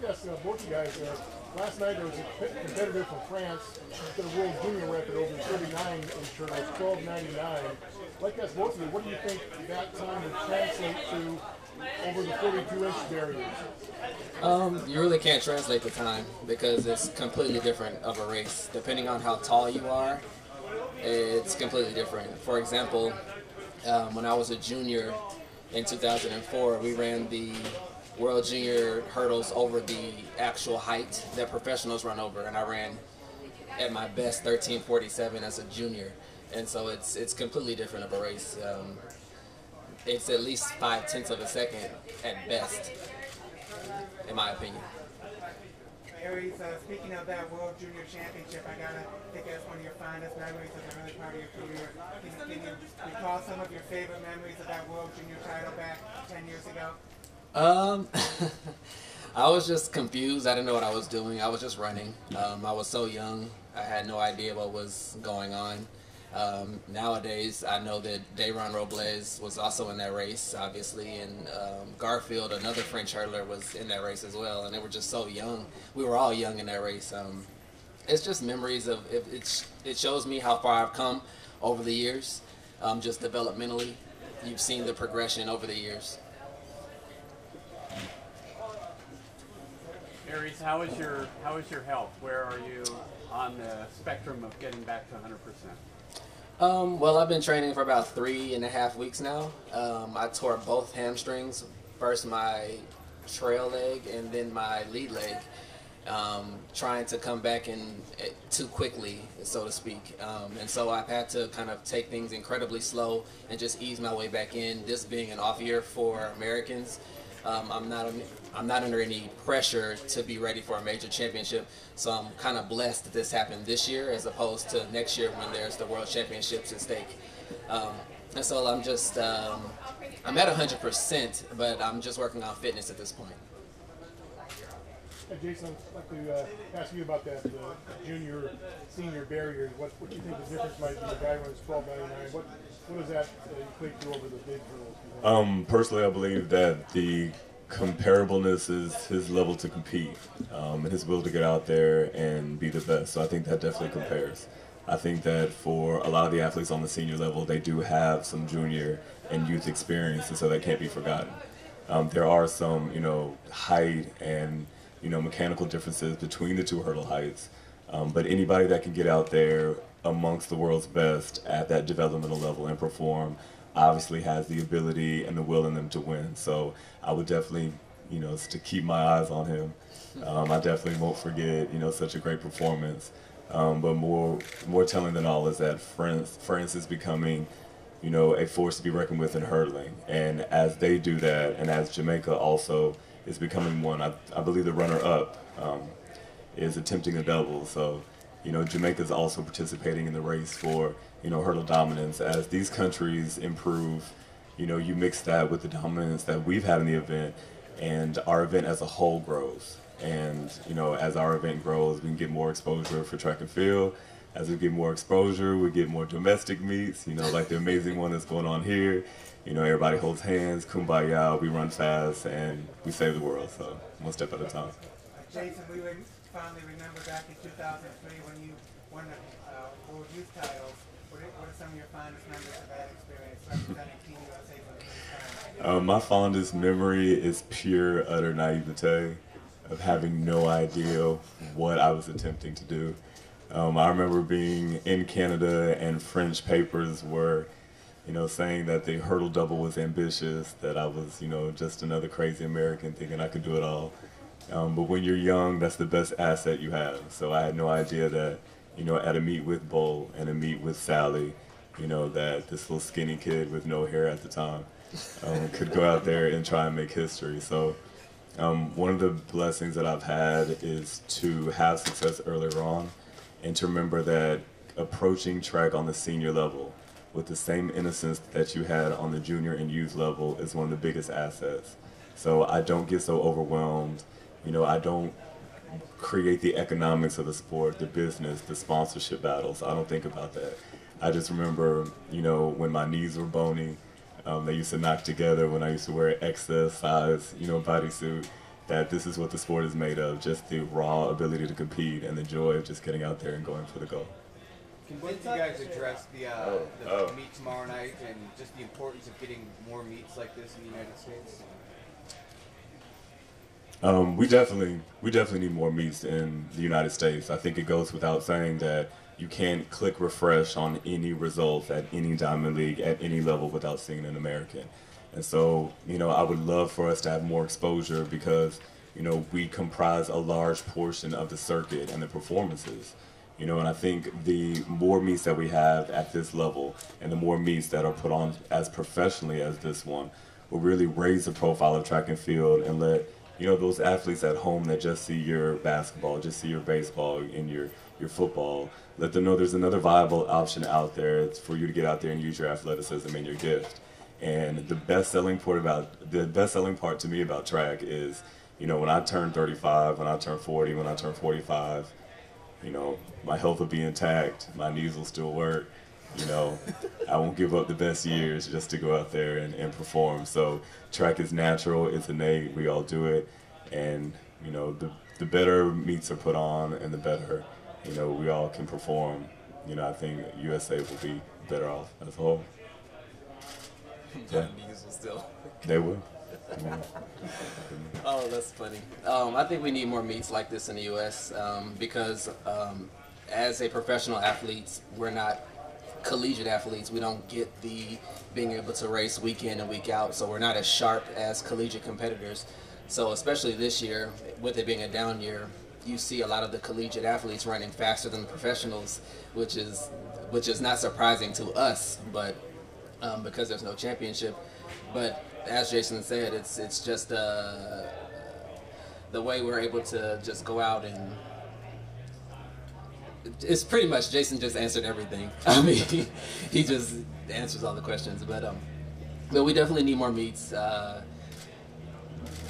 like to ask both you guys, last night there was a competitor from France that a world junior record over 39 in turtles, 12:99. I'd like to ask both of you, what do you think that time would translate to over the 42-inch barriers? You really can't translate the time because it's completely different of a race. Depending on how tall you are, it's completely different. For example, when I was a junior in 2004, we ran the World Junior hurdles over the actual height that professionals run over, and I ran at my best 13:47 as a junior, and so it's completely different of a race. It's at least 0.5 of a second at best, in my opinion. Aries, speaking of that World Junior Championship, I gotta think that's one of your finest memories of the early part of your career. Can you recall some of your favorite memories of that World Junior title back 10 years ago? I was just confused. I didn't know what I was doing. I was just running. I was so young. I had no idea what was going on. Nowadays, I know that Devon Robles was also in that race, obviously, and Garfield, another French hurdler, was in that race as well, and they were just so young. We were all young in that race. It's just memories of, it shows me how far I've come over the years, just developmentally. You've seen the progression over the years. Aries, how is your health? Where are you on the spectrum of getting back to 100%? Well, I've been training for about 3.5 weeks now. I tore both hamstrings, first my trail leg and then my lead leg, trying to come back in too quickly, so to speak. And so I've had to kind of take things incredibly slow and just ease my way back in. This being an off year for Americans, I'm not under any pressure to be ready for a major championship, so I'm kind of blessed that this happened this year as opposed to next year when there's the World Championships at stake. And so I'm just, I'm at 100%, but I'm just working on fitness at this point. Hey Jason, I'd like to ask you about that junior, senior barriers. What do you think the difference might be? The guy runs 12:99. What does that equate to over the big hurdles? Personally, I believe that the comparableness is his level to compete, and his will to get out there and be the best. So I think that definitely compares. I think that for a lot of the athletes on the senior level, they do have some junior and youth experience, and so that can't be forgotten. There are some, height and mechanical differences between the two hurdle heights, but anybody that can get out there amongst the world's best at that developmental level and perform obviously has the ability and the will in them to win. So I would definitely, to keep my eyes on him. I definitely won't forget, such a great performance. But more telling than all is that France is becoming, a force to be reckoned with in hurdling. And as they do that, and as Jamaica also is becoming one, I believe the runner-up is attempting a double. So, Jamaica's also participating in the race for, hurdle dominance. As these countries improve, you mix that with the dominance that we've had in the event, and our event as a whole grows. And, as our event grows, we can get more exposure for track and field. As we get more exposure, we get more domestic meets, like the amazing one that's going on here. Everybody holds hands, kumbaya, we run fast, and we save the world. So, one step at a time. Jason, we finally remember back in 2003 when you won the World Youth titles. What are some of your fondest memories of that experience representing Team USA for the first time? My fondest memory is pure, utter naivete of having no idea what I was attempting to do. I remember being in Canada and French papers were, saying that the hurdle double was ambitious, that I was, just another crazy American thinking I could do it all. But when you're young, that's the best asset you have. So I had no idea that, at a meet with Bull and a meet with Sally, that this little skinny kid with no hair at the time could go out there and try and make history. So one of the blessings that I've had is to have success earlier on and to remember that approaching track on the senior level with the same innocence that you had on the junior and youth level is one of the biggest assets. So I don't get so overwhelmed. I don't create the economics of the sport, the business, the sponsorship battles. I don't think about that. I just remember, when my knees were bony, they used to knock together when I used to wear excess size, bodysuit. that this is what the sport is made of, just the raw ability to compete and the joy of just getting out there and going for the goal. Can both of you guys address the meet tomorrow night and just the importance of getting more meets like this in the United States? We definitely need more meets in the United States. I think it goes without saying that you can't click refresh on any results at any Diamond League at any level without seeing an American. And so, I would love for us to have more exposure because, we comprise a large portion of the circuit and the performances. And I think the more meets that we have at this level and the more meets that are put on as professionally as this one will really raise the profile of track and field and let, those athletes at home that just see your basketball, just see your baseball and your football, let them know there's another viable option out there. It's for you to get out there and use your athleticism and your gift. And the best selling part to me about track is, when I turn 35, when I turn 40, when I turn 45, my health will be intact, my knees will still work, I won't give up the best years just to go out there and perform. So track is natural, it's innate, we all do it, and the better meets are put on and the better we all can perform, I think USA will be better off as a whole. My knees will still. They will. Oh, that's funny. I think we need more meets like this in the U.S. Because as a professional athletes, we're not collegiate athletes. We don't get the being able to race week in and week out, so we're not as sharp as collegiate competitors. So especially this year, with it being a down year, you see a lot of the collegiate athletes running faster than the professionals, which is not surprising to us, but because there's no championship. But as Jason said, it's just the way we're able to just go out and it's pretty much Jason just answered everything. I mean, he just answers all the questions. But we definitely need more meets.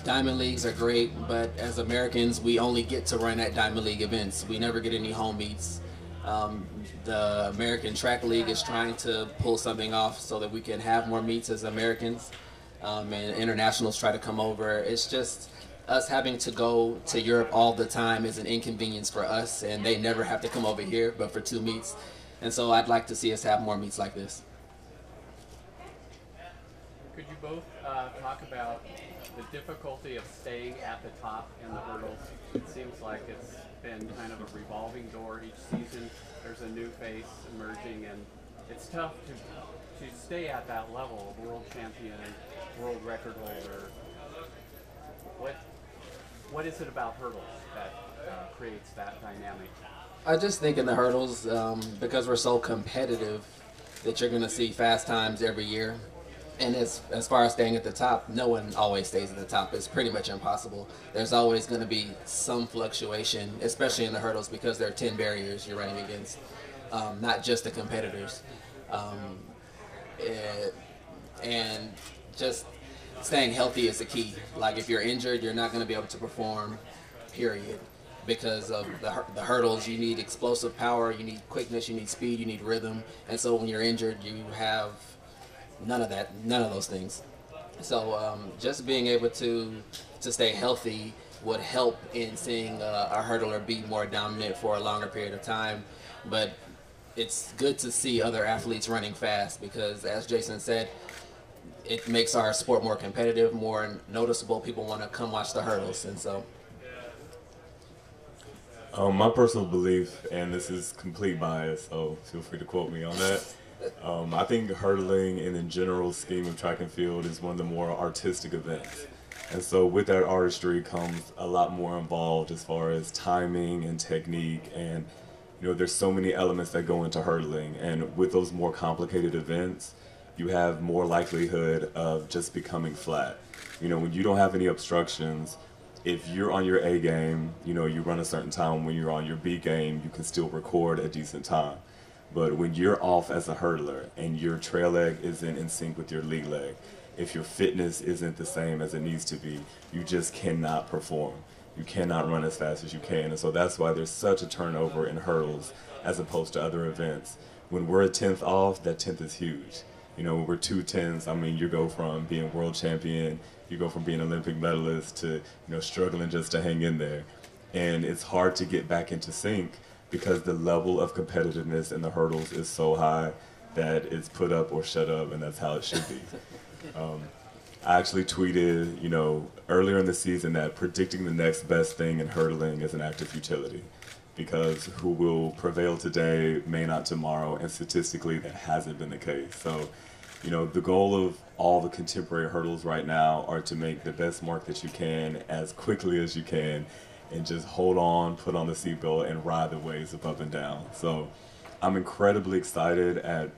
Diamond Leagues are great, but as Americans, we only get to run at Diamond League events. We never get any home meets. The American Track League is trying to pull something off so that we can have more meets as Americans, and internationals try to come over. It's just us having to go to Europe all the time is an inconvenience for us, and they never have to come over here but for 2 meets. And so I'd like to see us have more meets like this. Could you both talk about the difficulty of staying at the top in the hurdles? It seems like it's been kind of a revolving door each season. There's a new face emerging, and it's tough to stay at that level, world champion, world record holder. What is it about hurdles that creates that dynamic? I just think in the hurdles, because we're so competitive, that you're going to see fast times every year. And as far as staying at the top, no one always stays at the top. It's pretty much impossible. There's always going to be some fluctuation, especially in the hurdles, because there are 10 barriers you're running against, not just the competitors. And just staying healthy is the key. Like if you're injured, you're not going to be able to perform, period. Because of the hurdles, you need explosive power, you need quickness, you need speed, you need rhythm. And so when you're injured, you have none of those things. So just being able to stay healthy would help in seeing a hurdler be more dominant for a longer period of time. But it's good to see other athletes running fast because, as Jason said, it makes our sport more competitive, more noticeable. People want to come watch the hurdles, and so. My personal belief, and this is complete bias, so feel free to quote me on that. I think hurdling in the general scheme of track and field is one of the more artistic events. And so with that artistry comes a lot more involved as far as timing and technique, and there's so many elements that go into hurdling. And with those more complicated events, you have more likelihood of just becoming flat. When you don't have any obstructions, if you're on your A game, you run a certain time. When you're on your B game, you can still record a decent time. But when you're off as a hurdler and your trail leg isn't in sync with your lead leg, if your fitness isn't the same as it needs to be, you just cannot perform. You cannot run as fast as you can. And so that's why there's such a turnover in hurdles as opposed to other events. When we're a 10th off, that 10th is huge. You know, we're 210s. I mean, you go from being world champion, you go from being Olympic medalist to, struggling just to hang in there. And it's hard to get back into sync because the level of competitiveness in the hurdles is so high that it's put up or shut up, and that's how it should be. I actually tweeted, earlier in the season that predicting the next best thing in hurdling is an act of futility, because who will prevail today may not tomorrow, and statistically that hasn't been the case. So, the goal of all the contemporary hurdles right now are to make the best mark that you can as quickly as you can, and just hold on, put on the seatbelt, and ride the waves of up and down. So I'm incredibly excited at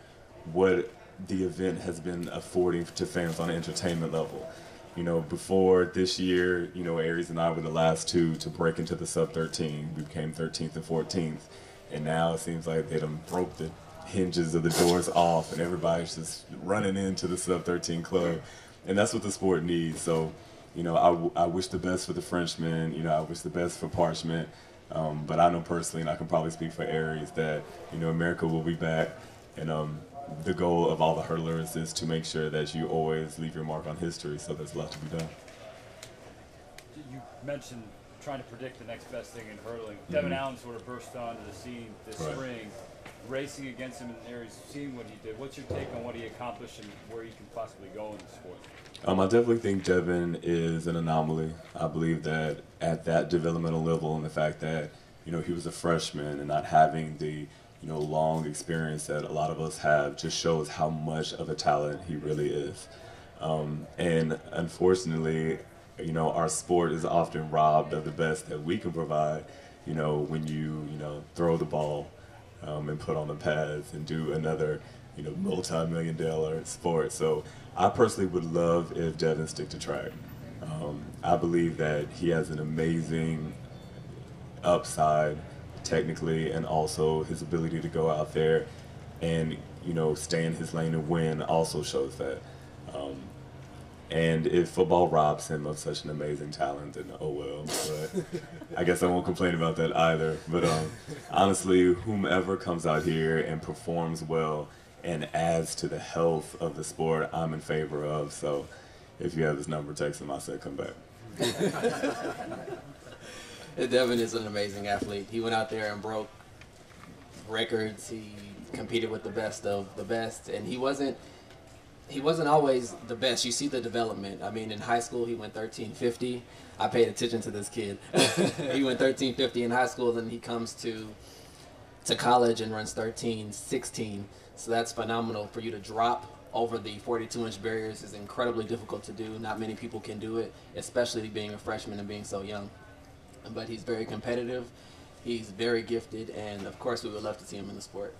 what the event has been affording to fans on an entertainment level. Before this year, Aries and I were the last two to break into the sub-13. We became 13th and 14th. And now it seems like they done broke the hinges of the doors off, and everybody's just running into the sub-13 club. And that's what the sport needs. So, I wish the best for the Frenchmen. I wish the best for Parchment. But I know personally, and I can probably speak for Aries, that, America will be back. And the goal of all the hurdlers is to make sure that you always leave your mark on history, so there's a lot to be done. You mentioned trying to predict the next best thing in hurdling. Devon Allen sort of burst onto the scene this spring, racing against him in Aries, seeing what he did. What's your take on what he accomplished and where he can possibly go in the sport? I definitely think Devon is an anomaly. I believe that at that developmental level, and the fact that, he was a freshman and not having the long experience that a lot of us have, just shows how much of a talent he really is. And unfortunately, our sport is often robbed of the best that we can provide, when you, throw the ball and put on the pads and do another, multi-million-dollar sport. So I personally would love if Devon stick to track. I believe that he has an amazing upside technically, and also his ability to go out there and stay in his lane and win also shows that. And if football robs him of such an amazing talent, then oh well. But I guess I won't complain about that either. But honestly, whomever comes out here and performs well and adds to the health of the sport, I'm in favor of. So if you have his number, text him. I said come back. Devon is an amazing athlete. He went out there and broke records. He competed with the best of the best, and he wasn't always the best. You see the development. I mean, in high school, he went 1350. I paid attention to this kid. He went 1350 in high school, then he comes to college and runs 1316. So that's phenomenal. For you to drop over the 42-inch barriers is incredibly difficult to do. Not many people can do it, especially being a freshman and being so young. But he's very competitive, he's very gifted, and of course we would love to see him in the sport.